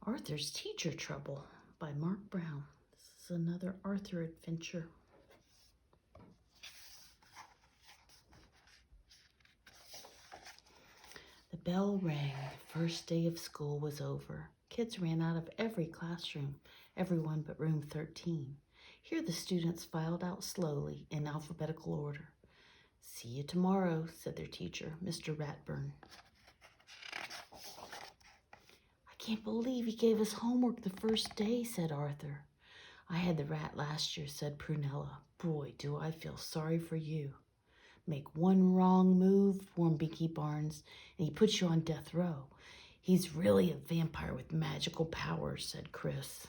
Arthur's Teacher Trouble by Mark Brown. This is another Arthur adventure. The bell rang. The first day of school was over. Kids ran out of every classroom, everyone but room 13. Here the students filed out slowly in alphabetical order. "See you tomorrow," said their teacher, Mr. Ratburn. "I can't believe he gave us homework the first day," said Arthur. "I had the rat last year," said Prunella. "Boy, do I feel sorry for you. Make one wrong move," warned Binky Barnes, "and he puts you on death row. He's really a vampire with magical powers," said Chris.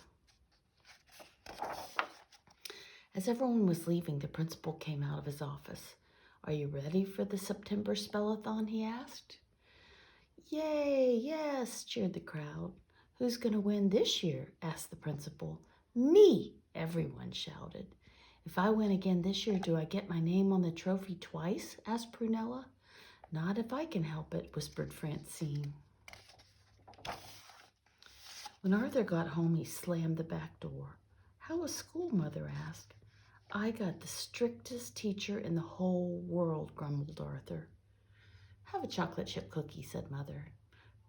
As everyone was leaving, the principal came out of his office. "Are you ready for the September spell-a-thon?" he asked. "Yay, yes," cheered the crowd. "Who's going to win this year?" asked the principal. "Me," everyone shouted. "If I win again this year, do I get my name on the trophy twice?" asked Prunella. "Not if I can help it," whispered Francine. When Arthur got home, he slammed the back door. "How was school?" Mother asked. "I got the strictest teacher in the whole world," grumbled Arthur. "Have a chocolate chip cookie," said Mother.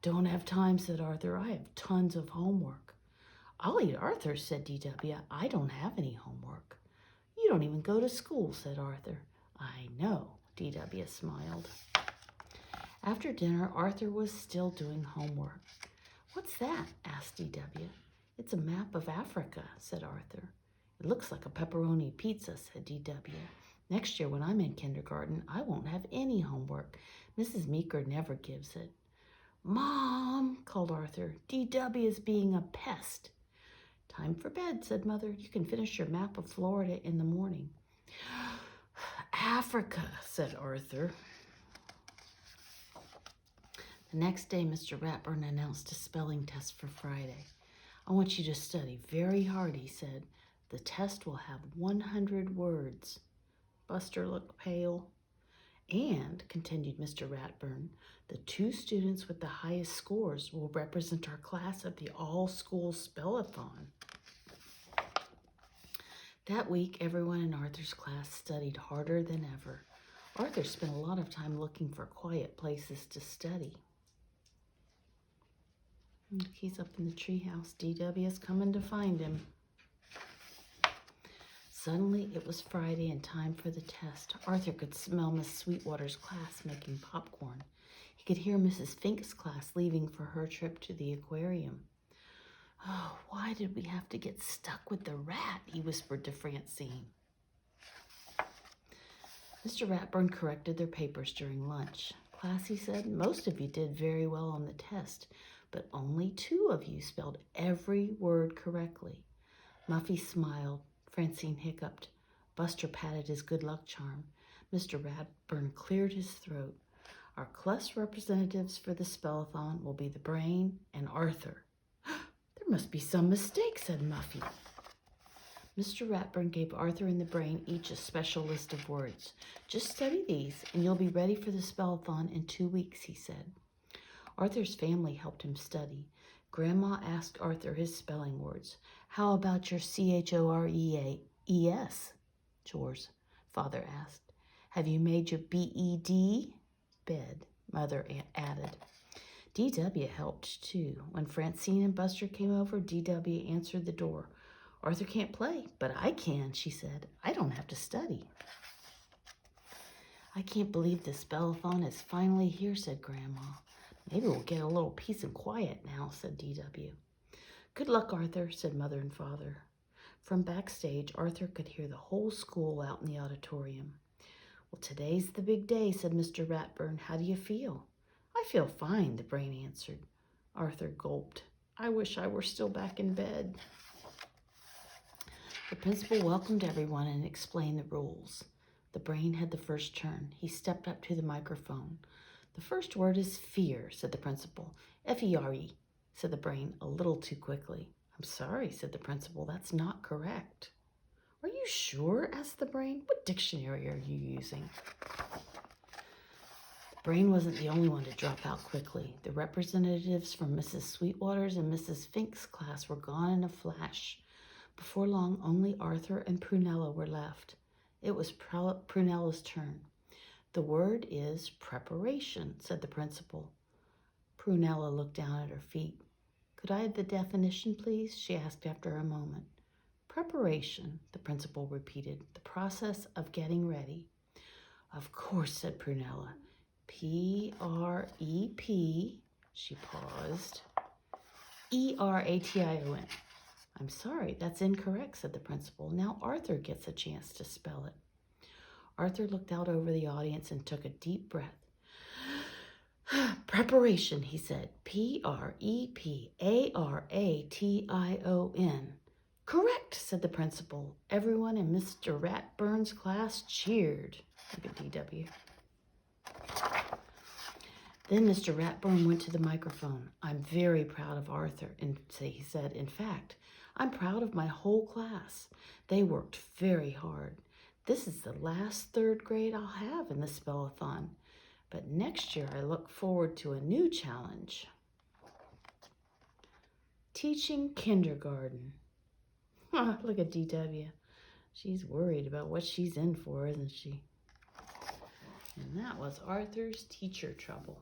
"Don't have time," said Arthur. "I have tons of homework." "I'll eat Arthur's," said DW. "I don't have any homework." "You don't even go to school," said Arthur. "I know," DW smiled. After dinner, Arthur was still doing homework. "What's that?" asked DW. "It's a map of Africa," said Arthur. "It looks like a pepperoni pizza," said DW. "Next year when I'm in kindergarten, I won't have any homework. Mrs. Meeker never gives it." "Mom," called Arthur, "DW is being a pest." "Time for bed," said Mother. "You can finish your map of Florida in the morning." "Africa," said Arthur. The next day, Mr. Ratburn announced a spelling test for Friday. "I want you to study very hard," he said. "The test will have 100 words." Buster looked pale. "And," continued Mr. Ratburn, "the 2 students with the highest scores will represent our class at the all-school spell-a-thon." That week, everyone in Arthur's class studied harder than ever. Arthur spent a lot of time looking for quiet places to study. He's up in the treehouse. DW is coming to find him. Suddenly, it was Friday and time for the test. Arthur could smell Miss Sweetwater's class making popcorn. He could hear Mrs. Fink's class leaving for her trip to the aquarium. "Oh, why did we have to get stuck with the rat?" he whispered to Francine. Mr. Ratburn corrected their papers during lunch. "Class," he said, "most of you did very well on the test, but only 2 of you spelled every word correctly." Muffy smiled. Francine hiccuped. Buster patted his good luck charm. Mr. Ratburn cleared his throat. "Our class representatives for the spell-a-thon will be the Brain and Arthur." "There must be some mistake," said Muffy. Mr. Ratburn gave Arthur and the Brain each a special list of words. "Just study these, and you'll be ready for the spell-a-thon in 2 weeks," he said. Arthur's family helped him study. Grandma asked Arthur his spelling words. "How about your CHOREAES chores?" Father asked. "Have you made your BED bed?" Mother added. DW helped too. When Francine and Buster came over, DW answered the door. "Arthur can't play, but I can," she said. "I don't have to study." "I can't believe the spell-a-thon is finally here," said Grandma. "Maybe we'll get a little peace and quiet now," said DW. "Good luck, Arthur," said Mother and Father. From backstage, Arthur could hear the whole school out in the auditorium. "Well, today's the big day," said Mr. Ratburn. "How do you feel?" "I feel fine," the Brain answered. Arthur gulped. "I wish I were still back in bed." The principal welcomed everyone and explained the rules. The Brain had the first turn. He stepped up to the microphone. "The first word is fear," said the principal. "F-E-R-E," said the Brain a little too quickly. "I'm sorry," said the principal. "That's not correct." "Are you sure?" asked the Brain. "What dictionary are you using?" Brain wasn't the only one to drop out quickly. The representatives from Mrs. Sweetwater's and Mrs. Fink's class were gone in a flash. Before long, only Arthur and Prunella were left. It was Prunella's turn. "The word is preparation," said the principal. Prunella looked down at her feet. "Could I have the definition, please?" she asked after a moment. "Preparation," the principal repeated, "the process of getting ready." "Of course," said Prunella. P-R-E-P, she paused, E-R-A-T-I-O-N. "I'm sorry, that's incorrect," said the principal. "Now Arthur gets a chance to spell it." Arthur looked out over the audience and took a deep breath. "Preparation," he said. P-R-E-P-A-R-A-T-I-O-N. "Correct," said the principal. Everyone in Mr. Ratburn's class cheered. Look at DW. Then Mr. Ratburn went to the microphone. "I'm very proud of Arthur," he said. "In fact, I'm proud of my whole class. They worked very hard. This is the last third grade I'll have in the spell-a-thon. But next year I look forward to a new challenge. Teaching kindergarten." Look at DW. She's worried about what she's in for, isn't she? And that was Arthur's teacher trouble.